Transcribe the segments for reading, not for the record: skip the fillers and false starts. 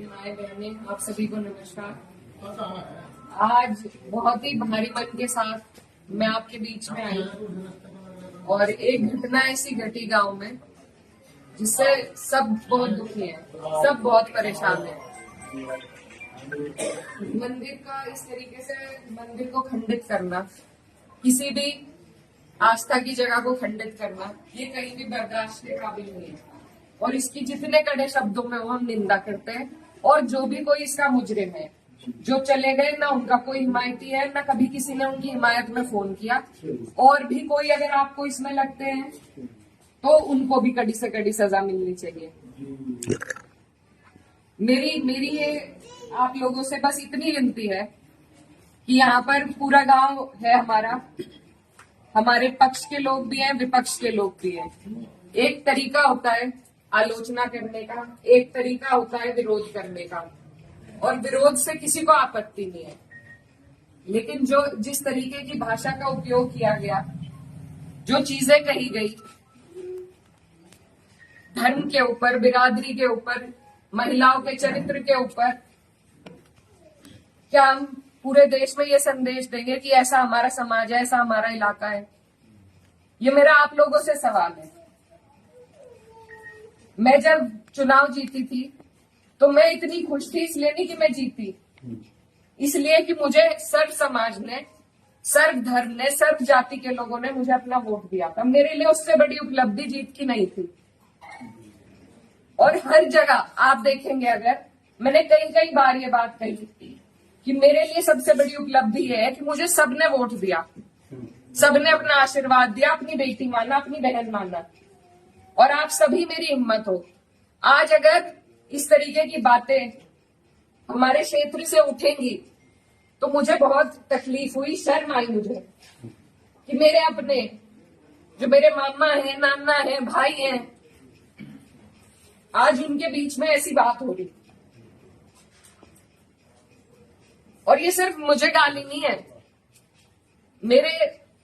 माए बहने, आप सभी को नमस्कार। आज बहुत ही भारी मन के साथ मैं आपके बीच में आई और एक घटना ऐसी घटी गांव में जिससे सब बहुत दुखी हैं, सब बहुत परेशान हैं। मंदिर का इस तरीके से मंदिर को खंडित करना, किसी भी आस्था की जगह को खंडित करना, ये कहीं भी बर्दाश्त के काबिल नहीं है और इसकी जितने कड़े शब्दों में वो हम निंदा करते हैं। और जो भी कोई इसका मुजरिम है, जो चले गए, ना उनका कोई हिमायती है, ना कभी किसी ने उनकी हिमायत में फोन किया। और भी कोई अगर आपको इसमें लगते हैं तो उनको भी कड़ी से कड़ी सजा मिलनी चाहिए। मेरी ये आप लोगों से बस इतनी विनती है कि यहाँ पर पूरा गांव है हमारा, हमारे पक्ष के लोग भी हैं, विपक्ष के लोग भी हैं। एक तरीका होता है आलोचना करने का, एक तरीका होता है विरोध करने का, और विरोध से किसी को आपत्ति नहीं है। लेकिन जो जिस तरीके की भाषा का उपयोग किया गया, जो चीजें कही गई धर्म के ऊपर, बिरादरी के ऊपर, महिलाओं के चरित्र के ऊपर, क्या हम पूरे देश में ये संदेश देंगे कि ऐसा हमारा समाज है, ऐसा हमारा इलाका है? ये मेरा आप लोगों से सवाल है। मैं जब चुनाव जीती थी तो मैं इतनी खुश थी, इसलिए नहीं कि मैं जीती, इसलिए कि मुझे सर्व समाज ने, सर्व धर्म ने, सर्व जाति के लोगों ने मुझे अपना वोट दिया था। मेरे लिए उससे बड़ी उपलब्धि जीत की नहीं थी। और हर जगह आप देखेंगे, अगर मैंने कई बार ये बात कही कि मेरे लिए सबसे बड़ी उपलब्धि है कि मुझे सबने वोट दिया, सबने अपना आशीर्वाद दिया, अपनी बेटी माना, अपनी बहन माना, और आप सभी मेरी हिम्मत हो। आज अगर इस तरीके की बातें हमारे क्षेत्र से उठेंगी तो मुझे बहुत तकलीफ हुई, शर्म आई मुझे कि मेरे अपने, जो मेरे मामा हैं, नाना हैं, भाई हैं, आज उनके बीच में ऐसी बात हो रही। और ये सिर्फ मुझे गाली नहीं है, मेरे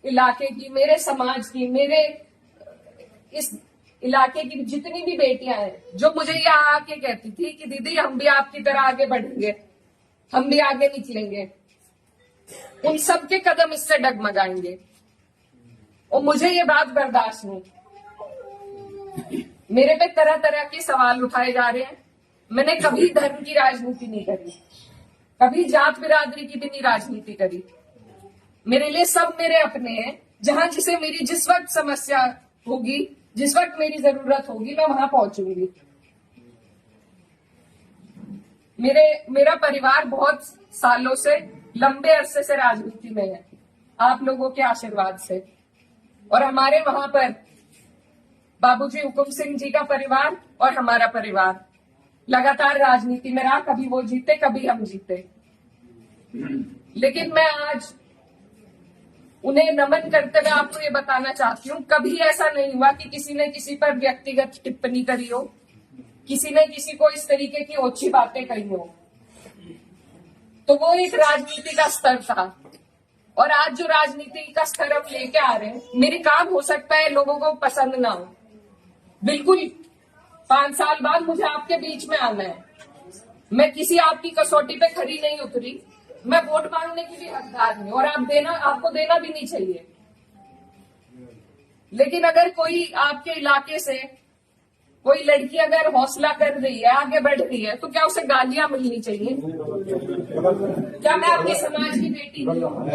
इलाके की, मेरे समाज की, मेरे इस इलाके की जितनी भी बेटियां हैं, जो मुझे ये आके कहती थी कि दीदी हम भी आपकी तरह आगे बढ़ेंगे, हम भी आगे निकलेंगे, उन सब के कदम इससे डगमगाएंगे। और मुझे ये बात बर्दाश्त नहीं। मेरे पे तरह तरह के सवाल उठाए जा रहे हैं। मैंने कभी धर्म की राजनीति नहीं करी, कभी जात बिरादरी की भी नहीं राजनीति करी। मेरे लिए सब मेरे अपने हैं। जहां जिसे मेरी जिस वक्त समस्या होगी, जिस वक्त मेरी जरूरत होगी, मैं वहां पहुंचूंगी। मेरा परिवार बहुत सालों से, लंबे अरसे से राजनीति में है, आप लोगों के आशीर्वाद से। और हमारे वहां पर बाबूजी हुकुम सिंह जी का परिवार और हमारा परिवार लगातार राजनीति में रहा। कभी वो जीते, कभी हम जीते। लेकिन मैं आज उन्हें नमन करते हुए आपको ये बताना चाहती हूँ, कभी ऐसा नहीं हुआ कि किसी ने किसी पर व्यक्तिगत टिप्पणी करी हो, किसी ने किसी को इस तरीके की ओछी बातें कही हो। तो वो एक राजनीति का स्तर था। और आज जो राजनीति का स्तर हम लेके आ रहे हैं, मेरे काम हो सकता है लोगों को पसंद ना हो, बिल्कुल 5 साल बाद मुझे आपके बीच में आना है। मैं किसी आपकी कसौटी पे खरी नहीं उतरी, मैं वोट मांगने की भी हकदार हूं, और आपको देना भी नहीं चाहिए। लेकिन अगर कोई आपके इलाके से कोई लड़की अगर हौसला कर रही है, आगे बढ़ रही है, तो क्या उसे गालियां मिलनी चाहिए? क्या मैं आपके समाज की बेटी नहीं हूं?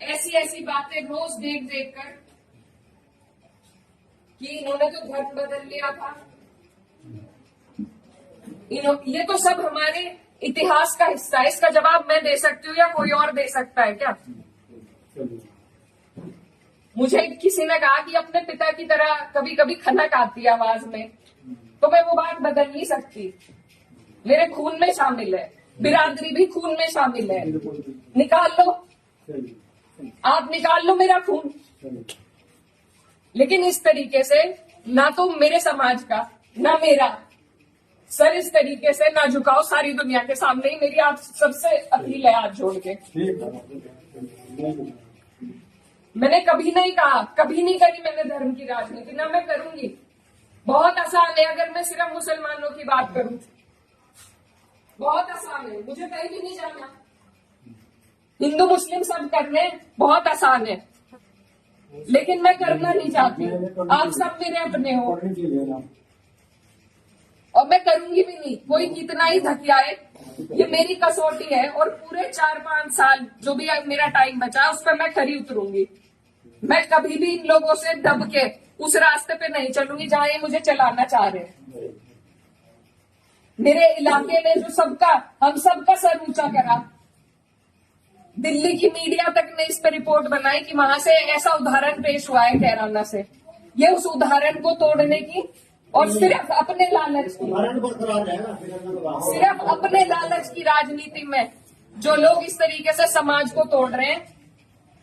ऐसी बातें रोज देख कर कि इन्होंने तो धर्म बदल लिया था, ये तो सब हमारे इतिहास का हिस्सा है। इसका जवाब मैं दे सकती हूँ या कोई और दे सकता है क्या? मुझे किसी ने कहा कि अपने पिता की तरह कभी कभी खनक आती है आवाज में, तो मैं वो बात बदल नहीं सकती। मेरे खून में शामिल है, बिरादरी भी खून में शामिल है। निकाल लो, आप निकाल लो मेरा खून। लेकिन इस तरीके से ना तो मेरे समाज का, ना मेरा सर इस तरीके से ना झुकाओ सारी दुनिया के सामने ही। मेरी आप सबसे अपील है हाथ जोड़ के। मैंने कभी नहीं कहा, कभी नहीं करी मैंने धर्म की राजनीति, ना मैं करूंगी। बहुत आसान है अगर मैं सिर्फ मुसलमानों की बात करूं, बहुत आसान है, मुझे कहीं भी नहीं जाना। हिंदू मुस्लिम सब करने बहुत आसान है, लेकिन मैं करना नहीं चाहती। आप सब मेरे अपने हो और मैं करूंगी भी नहीं। कोई कितना ही धकियाए, ये मेरी कसौटी है और पूरे 4-5 साल जो भी मेरा टाइम बचा उस पर मैं खरी उतरूंगी। मैं कभी भी इन लोगों से दब के उस रास्ते पे नहीं चलूंगी जहां ये मुझे चलाना चाह रहे हैं। मेरे इलाके ने जो सबका, हम सबका सर ऊंचा करा, दिल्ली की मीडिया तक ने इस पर रिपोर्ट बनाई कि वहां से ऐसा उदाहरण पेश हुआ है कैराना से। ये उस उदाहरण को तोड़ने की और सिर्फ अपने लालच की, सिर्फ अपने लालच की राजनीति में जो लोग इस तरीके से समाज को तोड़ रहे हैं,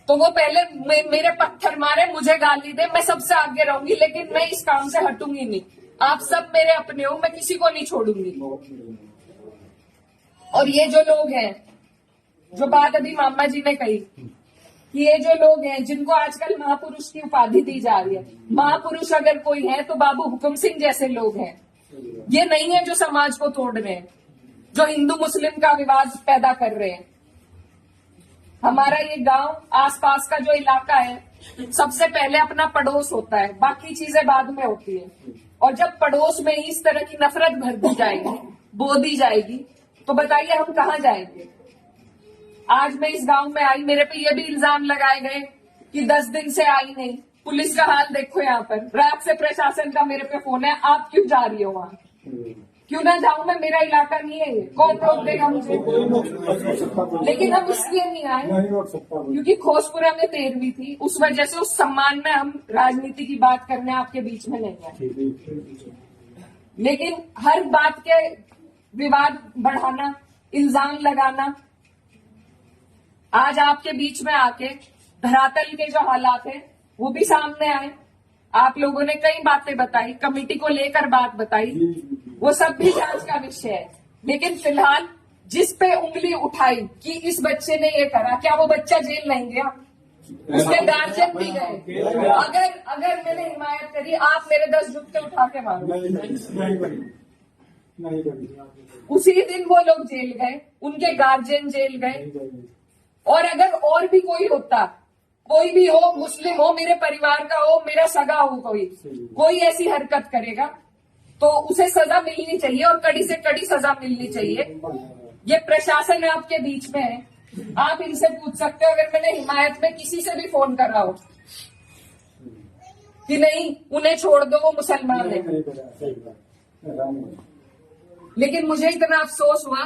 तो वो पहले मेरे पत्थर मारे, मुझे गाली दे, मैं सबसे आगे रहूंगी, लेकिन मैं इस काम से हटूंगी नहीं। आप सब मेरे अपने हो, मैं किसी को नहीं छोड़ूंगी। और ये जो लोग हैं, जो बात अभी मामा जी ने कही कि ये जो लोग हैं जिनको आजकल महापुरुष की उपाधि दी जा रही है, महापुरुष अगर कोई है तो बाबू हुकुम सिंह जैसे लोग हैं। ये नहीं है जो समाज को तोड़ रहे हैं, जो हिंदू मुस्लिम का विवाद पैदा कर रहे हैं। हमारा ये गांव, आसपास का जो इलाका है, सबसे पहले अपना पड़ोस होता है, बाकी चीजें बाद में होती है। और जब पड़ोस में इस तरह की नफरत भर दी जाएगी, बो दी जाएगी, तो बताइए हम कहाँ जाएंगे। आज मैं इस गांव में आई, मेरे पे ये भी इल्जाम लगाए गए कि 10 दिन से आई नहीं। पुलिस का हाल देखो यहाँ पर, रात से प्रशासन का मेरे पे फोन है, आप क्यों जा रही हो वहाँ? क्यों ना जाऊं मैं, मेरा इलाका नहीं है ये, कौन रोक देगा मुझे? लेकिन हम इसलिए नहीं आए क्योंकि खोसपुरा में 13वीं थी, उस वजह से उस सम्मान में हम राजनीति की बात करने आपके बीच में नहीं आए। लेकिन हर बात के विवाद बढ़ाना, इल्जाम लगाना, आज आपके बीच में आके धरातल के जो हालात है वो भी सामने आए। आप लोगों ने कई बातें बताई, कमेटी को लेकर बात बताई, वो सब भी जांच का विषय है। लेकिन फिलहाल जिस पे उंगली उठाई कि इस बच्चे ने ये करा, क्या वो बच्चा जेल नहीं गया? उसके गार्जियन भी गए। अगर मैंने हिमायत करी, आप मेरे 10 जुत्ते उठा के मारो। उसी दिन वो लोग जेल गए, उनके गार्जियन जेल गए। और अगर और भी कोई होता, कोई भी हो, मुस्लिम हो, मेरे परिवार का हो, मेरा सगा हो, कोई ऐसी हरकत करेगा तो उसे सजा मिलनी चाहिए और कड़ी से कड़ी सजा मिलनी चाहिए। ये प्रशासन आपके बीच में है, आप इनसे पूछ सकते हो। अगर मैंने हिमायत में किसी से भी फोन करा हो कि नहीं उन्हें छोड़ दो, वो मुसलमान है, लेकिन मुझे इतना अफसोस हुआ